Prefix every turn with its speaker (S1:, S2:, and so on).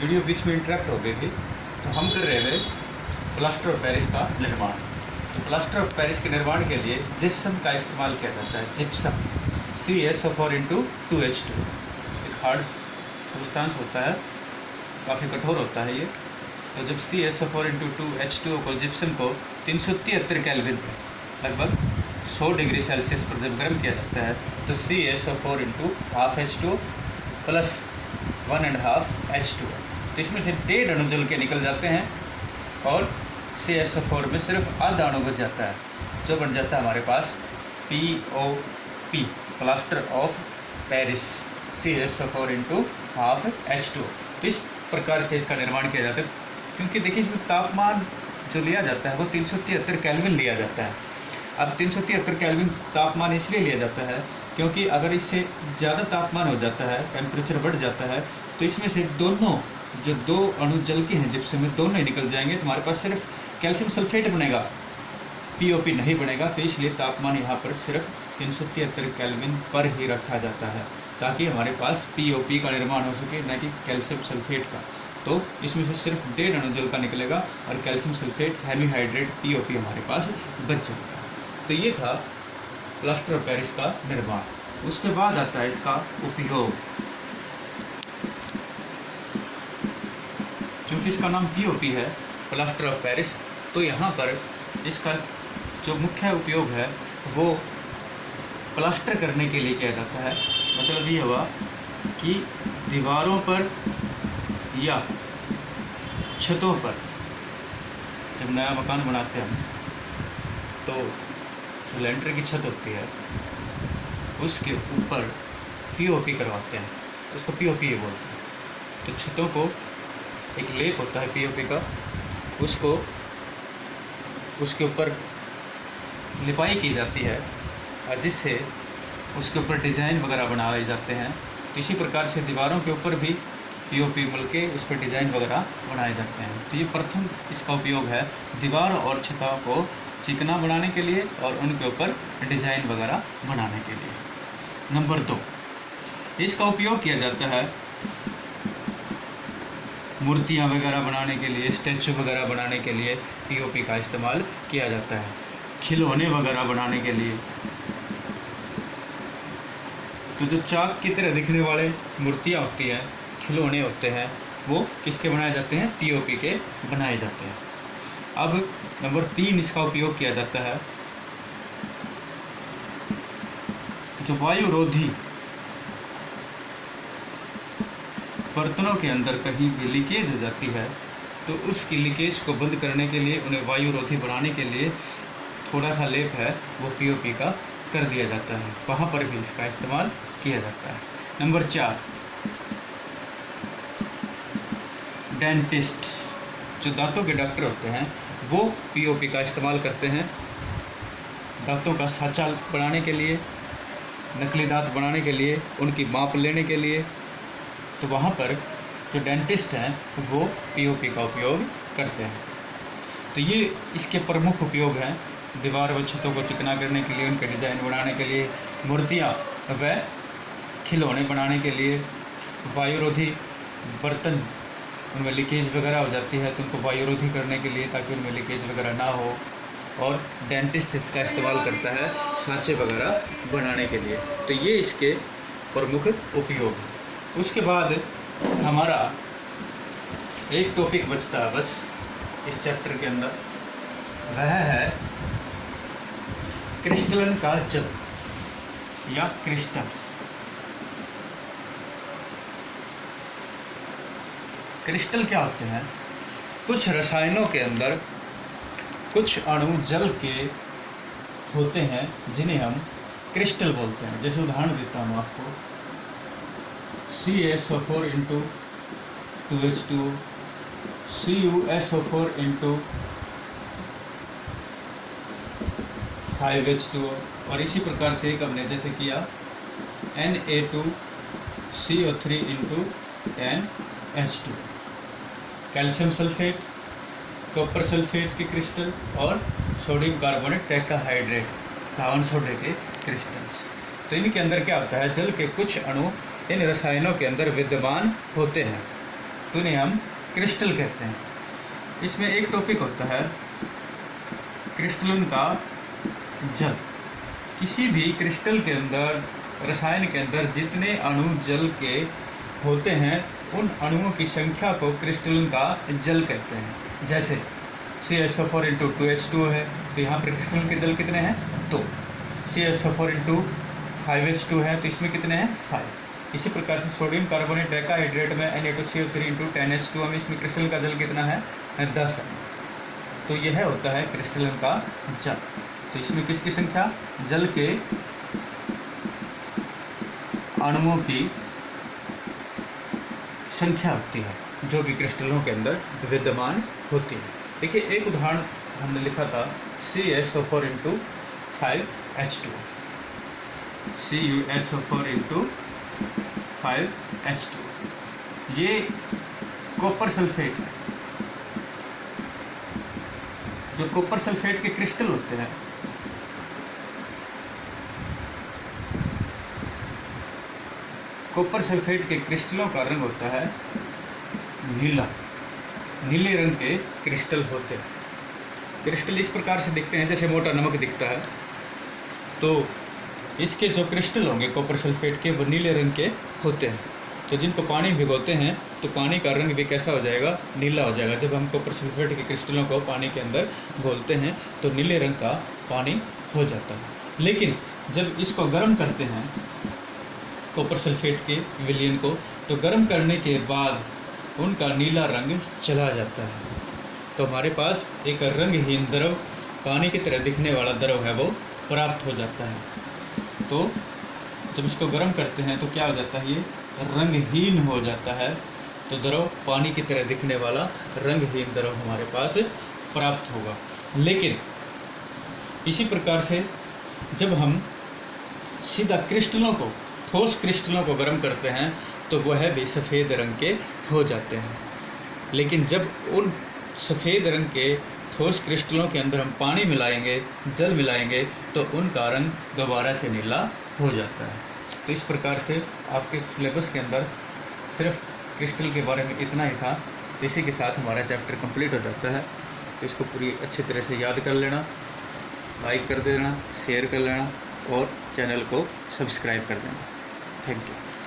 S1: Video बीच में interrupt हो गई थी। तो हम कर रहे थे प्लास्टर ऑफ पेरिस का निर्माण। तो प्लास्टर ऑफ पेरिस के निर्माण के लिए जिप्सम का इस्तेमाल किया जाता है। जिप्सम CaSO4 2H2 एक हार्ड सब्सटेंस होता है, काफ़ी कठोर होता है ये। तो जब CaSO4 2H2 को जिप्सम को 373 केल्विन पर लगभग 100 डिग्री सेल्सियस पर जब गर्म किया जाता है तो CaSO4 प्लस 1.5 H2, तो इसमें से 1.5 अणु जल के निकल जाते हैं और CaSO4 में सिर्फ आधा अणु बच जाता है, जो बन जाता है हमारे पास POP, plaster of Paris, CaSO4 H2। तो इस प्रकार से इसका निर्माण किया जाता है। क्योंकि देखिए इसमें तापमान जो लिया जाता है वो 373 केल्विन लिया जाता है। अब 373 केल्विन तापमान इसलिए लिया जाता है क्योंकि अगर इससे ज़्यादा तापमान हो जाता है, टेम्परेचर बढ़ जाता है, तो इसमें से दोनों जो 2 अणु जल के हैं जिप्सम में, दोनों ही निकल जाएंगे। तो हमारे पास सिर्फ कैल्शियम सल्फेट बनेगा, POP नहीं बनेगा। तो इसलिए तापमान यहाँ पर सिर्फ 373 केल्विन पर ही रखा जाता है, ताकि हमारे पास POP का निर्माण हो सके, न कि कैल्शियम सल्फेट का। तो इसमें से सिर्फ 1.5 अणु जल का निकलेगा और कैल्शियम सल्फेट हेमीहाइड्रेट POP हमारे पास बच जाएगा। तो ये था प्लास्टर ऑफ पेरिस का निर्माण। उसके बाद आता है इसका उपयोग। क्योंकि इसका नाम POP है, प्लास्टर ऑफ पेरिस, तो यहाँ पर इसका जो मुख्य उपयोग है वो प्लास्टर करने के लिए किया जाता है। मतलब ये हुआ कि दीवारों पर या छतों पर जब नया मकान बनाते हैं तो जो लेंटर की छत होती है उसके ऊपर POP करवाते हैं, उसको POP ही बोलते हैं। तो छतों को एक लेप होता है POP का, उसको उसके ऊपर लिपाई की जाती है और जिससे उसके ऊपर डिज़ाइन वगैरह बनाए जाते हैं। तो इसी प्रकार से दीवारों के ऊपर भी POP मिल के उस पर डिज़ाइन वगैरह बनाए जाते हैं। तो ये प्रथम इसका उपयोग है दीवार और छतों को चिकना बनाने के लिए और उनके ऊपर डिज़ाइन वगैरह बनाने के लिए। नंबर 2, इसका उपयोग किया जाता है मूर्तियाँ वगैरह बनाने के लिए, स्टैचू वगैरह बनाने के लिए POP का इस्तेमाल किया जाता है। खिलौने वगैरह बनाने के लिए, तो जो चाक की तरह दिखने वाले मूर्तियाँ होती हैं, खिलौने होते हैं, वो किसके बनाए जाते हैं? POP के बनाए जाते हैं। अब नंबर 3 इसका उपयोग किया जाता है जो वायुरोधी बर्तनों के अंदर कहीं भी लीकेज हो जाती है तो उसकी लीकेज को बंद करने के लिए, उन्हें वायुरोधी बनाने के लिए थोड़ा सा लेप है वो POP का कर दिया जाता है, वहाँ पर भी इसका इस्तेमाल किया जाता है। नंबर 4, डेंटिस्ट, जो दांतों के डॉक्टर होते हैं वो POP का इस्तेमाल करते हैं दांतों का साँचा बनाने के लिए, नकली दांत बनाने के लिए, उनकी माप लेने के लिए। तो वहाँ पर जो डेंटिस्ट हैं वो POP का उपयोग करते हैं। तो ये इसके प्रमुख उपयोग हैं, दीवार व छतों को चिकना करने के लिए, उनके डिज़ाइन बनाने के लिए, मूर्तियाँ व खिलौने बनाने के लिए, वायुरोधी बर्तन उनमें लीकेज वगैरह हो जाती है तो उनको वायुरोधी करने के लिए, ताकि उनमें लीकेज वगैरह ना हो। और डेंटिस्ट इसका इस्तेमाल करता है सांचे वगैरह बनाने के लिए। तो ये इसके प्रमुख उपयोग हैं। उसके बाद हमारा एक टॉपिक बचता है बस इस चैप्टर के अंदर, वह है क्रिस्टलन का जल या क्रिस्टल्स। क्रिस्टल क्या होते हैं? कुछ रसायनों के अंदर कुछ अणु जल के होते हैं जिन्हें हम क्रिस्टल बोलते हैं। जैसे उदाहरण देता हूँ आपको, CaSO4 2H2, CuSO4 5H2, और इसी प्रकार से एक हमने जैसे किया Na2CO3 10H2, calcium sulphate, copper sulphate के क्रिस्टल और सोडियम कार्बोनेट टेट्राहाइड्रेट, धावन सोडे के क्रिस्टल्स। तो इनके अंदर क्या होता है? जल के कुछ अणु इन रसायनों के अंदर विद्यमान होते हैं तो इन्हें हम क्रिस्टल कहते हैं। इसमें एक टॉपिक होता है क्रिस्टलन का जल। किसी भी क्रिस्टल के अंदर, रसायन के अंदर जितने अणु जल के होते हैं, उन अणुओं की संख्या को क्रिस्टलन का जल कहते हैं। जैसे CaSO4 × 2H2O है, तो यहाँ पर क्रिस्टलन के जल कितने हैं? 2। CaSO4 × 5H2 है, तो इसमें कितने हैं? 5। इसी प्रकार से सोडियम कार्बोनेट डेकाहाइड्रेट में Na2CO3 × 10H2O में इसमें क्रिस्टलन का जल कितना है? 10 है। तो यह होता है क्रिस्टलन का जल। तो इसमें किसकी संख्या? जल के अणुओं की संख्या होती है जो भी क्रिस्टलों के अंदर विद्यमान होती है। देखिए एक उदाहरण हमने लिखा था CaSO4 × 5H2O। CuSO4 × 5H2O ये कॉपर सल्फेट है। जो कॉपर सल्फेट के क्रिस्टल होते हैं, कॉपर सल्फेट के क्रिस्टलों का रंग होता है नीला। नीले रंग के क्रिस्टल होते हैं। क्रिस्टल इस प्रकार से दिखते हैं जैसे मोटा नमक दिखता है। तो इसके जो क्रिस्टल होंगे कॉपर सल्फेट के, वो नीले रंग के होते हैं। तो जिनको पानी भिगोते हैं तो पानी का रंग भी कैसा हो जाएगा? नीला हो जाएगा। जब हम कॉपर सल्फेट के क्रिस्टलों को पानी के अंदर घोलते हैं तो नीले रंग का पानी हो जाता है। लेकिन जब इसको गर्म करते हैं कॉपर सल्फेट के विलयन को, तो गर्म करने के बाद उनका नीला रंग चला जाता है। तो हमारे पास एक रंगहीन द्रव, पानी की तरह दिखने वाला द्रव है, वो प्राप्त हो जाता है। तो जब इसको गर्म करते हैं तो क्या हो जाता है? ये रंगहीन हो जाता है। तो द्रव, पानी की तरह दिखने वाला रंगहीन द्रव हमारे पास प्राप्त होगा। लेकिन इसी प्रकार से जब हम सीधा क्रिस्टलों को, ठोस क्रिस्टलों को गर्म करते हैं तो वह भी सफ़ेद रंग के हो जाते हैं। लेकिन जब उन सफ़ेद रंग के ठोस क्रिस्टलों के अंदर हम पानी मिलाएंगे, जल मिलाएंगे, तो उनका रंग दोबारा से नीला हो जाता है। तो इस प्रकार से आपके सिलेबस के अंदर सिर्फ क्रिस्टल के बारे में इतना ही था। तो इसी के साथ हमारा चैप्टर कंप्लीट हो जाता है। तो इसको पूरी अच्छी तरह से याद कर लेना, लाइक कर देना, शेयर कर लेना और चैनल को सब्सक्राइब कर देना। Thank you.